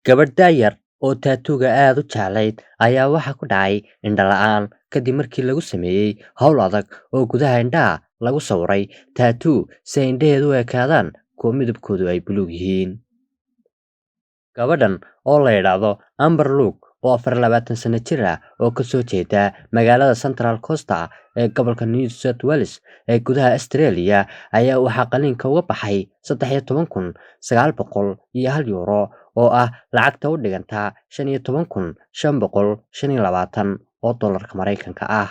Gabadh daayar oo tattoo-ga aad u jeclayd ayaa waxa ku dhacay indho la'aan kadib markii lagu sameeyay hawl adag oo gudaha indhaha lagu sawiray tattoo si ay indhaheedu u ekaadaan kuwo midabkoodu ay buluug yihiin. Gabadhan oo la yidhaahdo Amber Luke oo 24 sano jir ah oo ka soo jeeda magaalada Central Coast ee gobolka New South Wales ee gudaha Australia ayaa waxaa qalliinka uga baxay €13,901 oo ah lacagta u dhiganta $15,525 oo dollarka Mareykanka ah.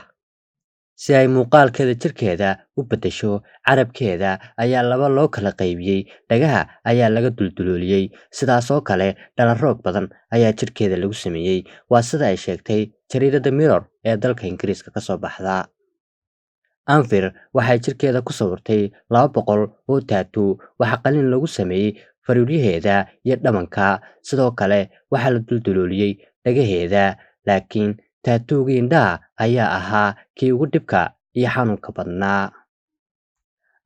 Si ay muuqaalkeeda jirkeeda u beddesho, carabkeeda ayaa laba loo kala qaybiyey, dhagaha ayaa laga duldulooliyey, sidaas oo kale dhalan-roog badan ayaa jirkeeda lagu sameeyey. Waa sida ay sheegtay jariirada Mirror ee dalka Ingiriiska ka soo baxda. Amber waxay jirkeeda ku sawirtay 200 oo tattoo. Waxaa qalliin lagu sameeyey faruuryaheeda iyo dhabanka, sidoo kale waxaa la duldulooliyey dhagaheeda, laakiin tattoo-gii indhaha ayaa ahaa kii ugu dhibka iyo xanuunka badnaa.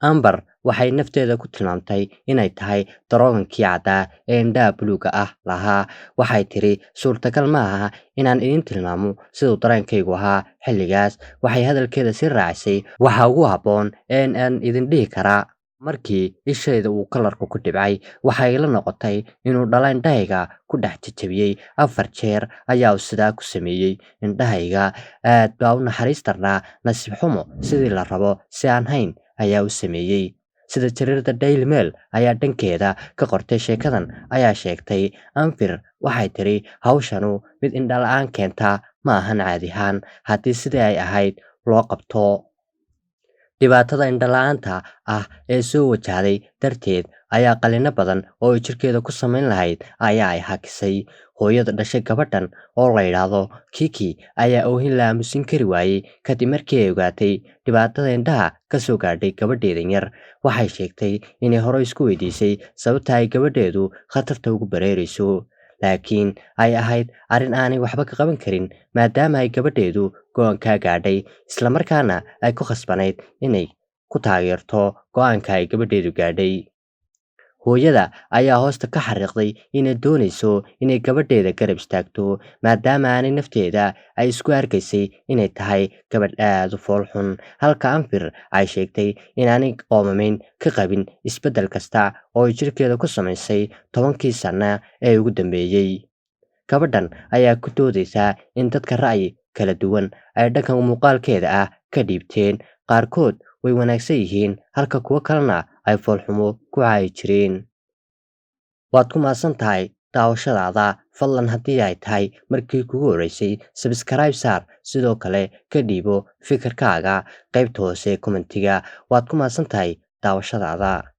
Amber waxay nafteeda ku tilmaamtay inay tahay daroogankii caddaa ee indhaha buluugga ah lahaa. Waxay tiri, suurtagal ma aha inaan idin tilmaamo siduu dareenkaygu ahaa xilligaas. Waxay hadalkeeda sii raacisay, waxa ugu habboon ee aan idin dhihi karaa markii ishayda uu kalarku ku dhibcay, waxay ila noqotay inuu dhala indhahayga ku dhex jajabiyey 4 jeer ayaa uu sidaa ku sameeyey. Indhahayga aad baa u naxariis darnaa, nasiib xumo sidii la rabo si aan hayn ayaa u sameeyey. Sida jariirada Daily Mail ayaa dhankeeda ka qortay sheekadan ayaa sheegtay, Amber waxay tiri, hawshanu mid indho la'aan keenta ma ahan caadi ahaan haddii sidii ay ahayd loo qabto. Dhibaatada indho la'aanta ah ee soo wajahday darteed ayaa qalliino badan oo ay jirkeeda ku samayn lahayd ayaa ay hakisay. Hooyada dhashay gabadhan oo la yidhaahdo Kiki ayaa oohin la aamusin kari waayey kadib markii ay ogaatay dhibaatada indhaha ka soo gaadhay gabadheedan yar. Waxay sheegtay inay hore isku weydiisay sababta ay gabadheedu khatarta ugu bareerayso, laakiin ay ahayd arrin aanay waxba ka qaban karin maadaama ay gabadheedu go'aan ka gaadhay, isla markaana ay ku khasbanayd inay ku taageerto go'aanka ay gabadheedu gaadhay. Hooyada ayaa hoosta ka xariiqday inay doonayso inay gabadheeda garab istaagto maadaama aanay nafteeda ay isku arkaysay inay tahay gabadh aad u fool xun, halka Amber ay sheegtay inaanay qoomamayn ka qabin isbeddel kasta oo ay jirkeeda ku samaysay 10kii sano ee ugu dambeeyey. Gabadhan ayaa ku doodaysa in dadka ra'yi kala duwan ay dhanka muuqaalkeeda ah ka dhiibteen, qaarkood way wanaagsan yihiin halka kuwo kalena ay foolxumo ku caayi jireen. Waad ku mahadsan tahay daawashadaada. Fadlan haddii ay tahay markii kugu horeysay, subscribe saar, sidoo kale ka dhiibo fikirkaaga qaybta hoose ee commentiga. Waad ku mahadsan tahay daawashadaada.